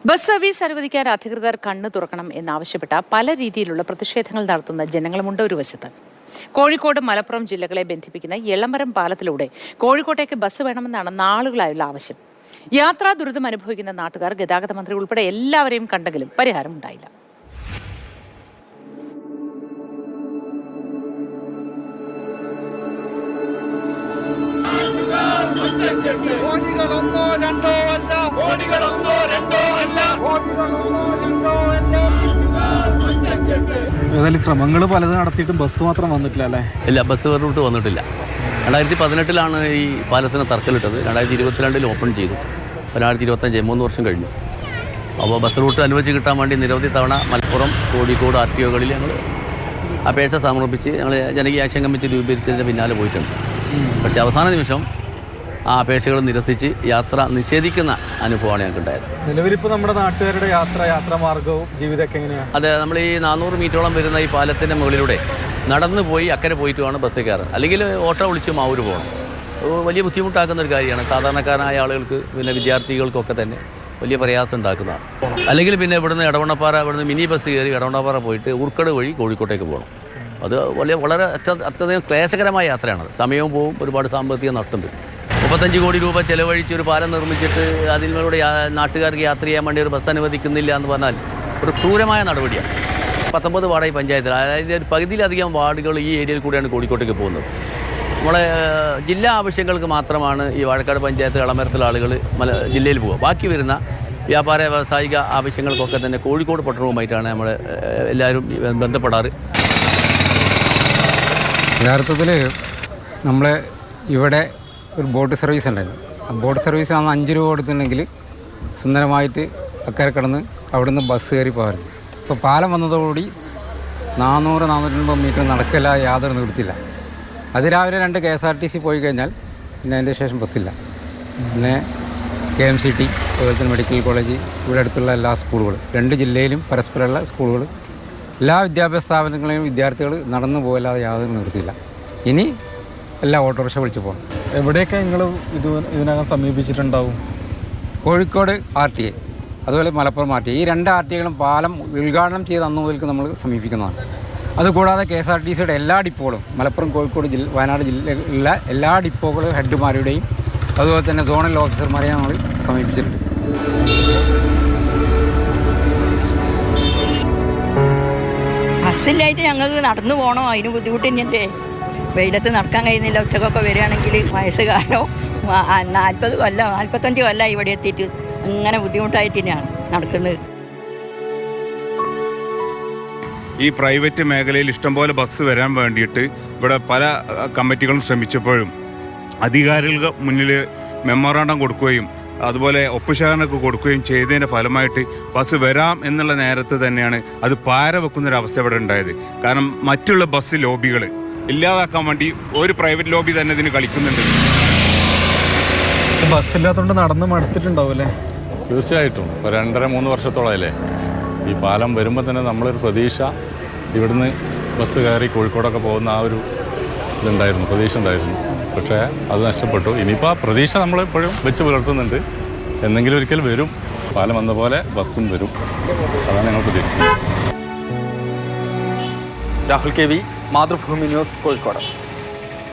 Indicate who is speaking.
Speaker 1: Bus service അനുവദിക്കാൻ അധികൃതർ കണ്ണു തുറക്കണം എന്നാവശ്യപ്പെട്ട പല രീതിയിലുള്ള പ്രതിഷേധങ്ങൾ നടത്തുന്ന ജനങ്ങളുമുണ്ട് ഒരു വശത്ത്. കോഴിക്കോട് മലപ്പുറം ജില്ലകളെ ബന്ധിപ്പിക്കുന്ന എളമരം പാലത്തിലൂടെ കോഴിക്കോട്ടേക്ക് ബസ് വേണമെന്നാണ് നാളുകളായുള്ള ആവശ്യം. യാത്രാ ദുരിതം അനുഭവിക്കുന്ന നാട്ടുകാർ ഗതാഗത മന്ത്രി ഉൾപ്പെടെ എല്ലാവരെയും കണ്ടെങ്കിലും പരിഹാരമുണ്ടായില്ല.
Speaker 2: ശ്രമങ്ങൾ പലതും നടത്തിയിട്ടും ബസ് മാത്രം വന്നിട്ടില്ല അല്ലേ?
Speaker 3: ഇല്ല, ബസ് റൂട്ട് വന്നിട്ടില്ല. 2018 ഈ പാലത്തിന് തറക്കല്ലിട്ടത്. 2022 ഓപ്പൺ ചെയ്തു. 2025 3 വർഷം കഴിഞ്ഞു. അപ്പോൾ ബസ് റൂട്ട് അനുവദിച്ച് കിട്ടാൻ വേണ്ടി നിരവധി തവണ മലപ്പുറം, കോഴിക്കോട് RTOകളിൽ ഞങ്ങൾ അപേക്ഷ സമർപ്പിച്ച് ഞങ്ങൾ ജനകീയ ആക്ഷൻ കമ്മിറ്റി രൂപീകരിച്ചതിൻ്റെ പിന്നാലെ പോയിട്ടുണ്ട്. പക്ഷേ അവസാന നിമിഷം ആ അപേക്ഷകൾ നിരസിച്ച് യാത്ര നിഷേധിക്കുന്ന അനുഭവമാണ് ഞങ്ങൾക്ക് ഉണ്ടായത്.
Speaker 2: നിലവിലിപ്പോൾ നമ്മുടെ നാട്ടുകാരുടെ യാത്രാമാർഗവും ജീവിതമൊക്കെ എങ്ങനെയാണ്?
Speaker 3: അതെ, നമ്മൾ ഈ 400 മീറ്ററോളം വരുന്ന ഈ പാലത്തിൻ്റെ മുകളിലൂടെ നടന്നു പോയി അക്കരെ പോയിട്ടുമാണ് ബസ്സിൽ കയറുക. അല്ലെങ്കിൽ ഓട്ടോ വിളിച്ച് മാവൂര് പോകണം. വലിയ ബുദ്ധിമുട്ടാക്കുന്ന ഒരു കാര്യമാണ്. സാധാരണക്കാരായ ആളുകൾക്ക്, പിന്നെ വിദ്യാർത്ഥികൾക്കൊക്കെ തന്നെ വലിയ പ്രയാസം ഉണ്ടാക്കുന്നതാണ്. അല്ലെങ്കിൽ പിന്നെ ഇവിടുന്ന് ഇടവണ്ണപ്പാറ, ഇവിടുന്ന് മിനി ബസ് കയറി ഇടവണ്ണപ്പാറ പോയിട്ട് ഉർക്കട് വഴി കോഴിക്കോട്ടേക്ക് പോകണം. അത് വളരെ അത്യധികം ക്ലേശകരമായ യാത്രയാണ്. സമയവും പോവും, ഒരുപാട് സാമ്പത്തിക നഷ്ടം വരും. 35 കോടി രൂപ ചെലവഴിച്ച് ഒരു പാലം നിർമ്മിച്ചിട്ട് അതിലൂടെ നാട്ടുകാർക്ക് യാത്ര ചെയ്യാൻ വേണ്ടി ഒരു ബസ് അനുവദിക്കുന്നില്ല എന്ന് പറഞ്ഞാൽ ഒരു ക്രൂരമായ നടപടിയാണ്. 19 വാർഡായി പഞ്ചായത്തിൽ, അതായത് ഒരു പകുതിയിലധികം വാർഡുകൾ ഈ ഏരിയയിൽ കൂടെയാണ് കോഴിക്കോട്ടേക്ക് പോകുന്നത്. നമ്മളെ ജില്ലാ ആവശ്യങ്ങൾക്ക് മാത്രമാണ് ഈ വാഴക്കാട് പഞ്ചായത്ത് എളമരത്തിലെ ആളുകൾ ജില്ലയിൽ പോവുക. ബാക്കി വരുന്ന വ്യാപാര വ്യാവസായിക ആവശ്യങ്ങൾക്കൊക്കെ തന്നെ കോഴിക്കോട് പട്ടണവുമായിട്ടാണ് നമ്മൾ എല്ലാവരും ബന്ധപ്പെടാറ്.
Speaker 4: യഥാർത്ഥത്തിൽ നമ്മൾ ഇവിടെ ഒരു ബോട്ട് സർവീസ് ഉണ്ടായിരുന്നു. ആ ബോട്ട് സർവീസ് അന്ന് 5 രൂപ കൊടുത്തിട്ടുണ്ടെങ്കിൽ സുന്ദരമായിട്ട് അക്കരെ കിടന്ന് അവിടുന്ന് ബസ് കയറി പോകാറുണ്ട്. ഇപ്പോൾ പാലം വന്നതോടുകൂടി 400-450 മീറ്റർ നടക്കില്ല, യാതൊരു നിവൃത്തിയില്ല. അതിരാവിലെ 2 KSRTC പോയി കഴിഞ്ഞാൽ പിന്നെ അതിൻ്റെ ശേഷം ബസ്സില്ല. പിന്നെ KMCT, അതുപോലെ തന്നെ മെഡിക്കൽ കോളേജ്, ഇവിടെ അടുത്തുള്ള എല്ലാ സ്കൂളുകളും, 2 ജില്ലയിലും പരസ്പരമുള്ള സ്കൂളുകൾ, എല്ലാ വിദ്യാഭ്യാസ സ്ഥാപനങ്ങളെയും വിദ്യാർത്ഥികൾ നടന്നു പോകല്ലാതെ യാതൊരു നിവൃത്തിയില്ല. ഇനി എല്ലാ ഓട്ടോറിക്ഷ വിളിച്ച് പോകണം.
Speaker 2: എവിടെയൊക്കെ നിങ്ങൾ ഇതിനകം സമീപിച്ചിട്ടുണ്ടാവും?
Speaker 4: കോഴിക്കോട് RTA, അതുപോലെ മലപ്പുറം RTA, ഈ 2 RTAകളും പാലം ഉദ്ഘാടനം ചെയ്ത് അന്ന് മുതൽക്ക് നമ്മൾ സമീപിക്കുന്നതാണ്. അതുകൂടാതെ KSRTCയുടെ എല്ലാ ഡിപ്പോകളും, മലപ്പുറം, കോഴിക്കോട് വയനാട് ജില്ലയിലുള്ള എല്ലാ ഡിപ്പോകളും ഹെഡ്മാരുടെയും അതുപോലെ തന്നെ സോണൽ ഓഫീസർമാരെയും നമ്മൾ സമീപിച്ചിട്ടുണ്ട്.
Speaker 5: ബസ്സില്ലായിട്ട് ഞങ്ങൾക്ക് നടന്നു പോകണോ, അതിന് ബുദ്ധിമുട്ട് തന്നെയല്ലേ. വെയിലത്ത് നടക്കാൻ കഴിയുന്നില്ല. ഉച്ചക്കൊക്കെ വരികയാണെങ്കിൽ വയസ്സുകാരോ 40 കൊല്ലം 45 കൊല്ലം ഇവിടെ എത്തിയിട്ട് അങ്ങനെ ബുദ്ധിമുട്ടായിട്ട് തന്നെയാണ് നടക്കുന്നത്.
Speaker 6: ഈ പ്രൈവറ്റ് മേഖലയിൽ ഇഷ്ടംപോലെ ബസ് വരാൻ വേണ്ടിയിട്ട് ഇവിടെ പല കമ്മിറ്റികളും ശ്രമിച്ചപ്പോഴും അധികാരികൾക്ക് മുന്നിൽ മെമ്മോറാണ്ടം കൊടുക്കുകയും അതുപോലെ ഒപ്പുശേഖരണമൊക്കെ കൊടുക്കുകയും ചെയ്തതിൻ്റെ ഫലമായിട്ട് ബസ് വരാം എന്നുള്ള നേരത്ത് തന്നെയാണ് അത് പാര വെക്കുന്നൊരവസ്ഥ ഇവിടെ ഉണ്ടായത്. കാരണം മറ്റുള്ള ബസ് ലോബികൾ ഇല്ലാതാക്കാൻ വേണ്ടി ഒരു പ്രൈവറ്റ് ലോബി തന്നെ ഇതിന് കളിക്കുന്നുണ്ട്.
Speaker 2: ബസ്സില്ലാത്തതുകൊണ്ട് നടന്ന് മടുത്തിട്ടുണ്ടാവും അല്ലേ?
Speaker 7: തീർച്ചയായിട്ടും. 2.5-3 വർഷത്തോളമല്ലേ ഈ പാലം വരുമ്പോൾ തന്നെ നമ്മളൊരു പ്രതീക്ഷ ഇവിടുന്ന് ബസ് കയറി കോഴിക്കോടൊക്കെ പോകുന്ന ആ ഒരു ഇതുണ്ടായിരുന്നു, പ്രതീക്ഷ ഉണ്ടായിരുന്നു. പക്ഷേ അത് നഷ്ടപ്പെട്ടു. ഇനിയിപ്പോൾ ആ പ്രതീക്ഷ നമ്മളെപ്പോഴും വെച്ച് പുലർത്തുന്നുണ്ട്. എന്തെങ്കിലും ഒരിക്കൽ വരും, പാലം വന്ന പോലെ ബസ്സും വരും. അതാണ് ഞങ്ങൾ പ്രതീക്ഷിക്കുന്നത്.
Speaker 2: Rahul KV, Mathrubhumi news, Kozhikode.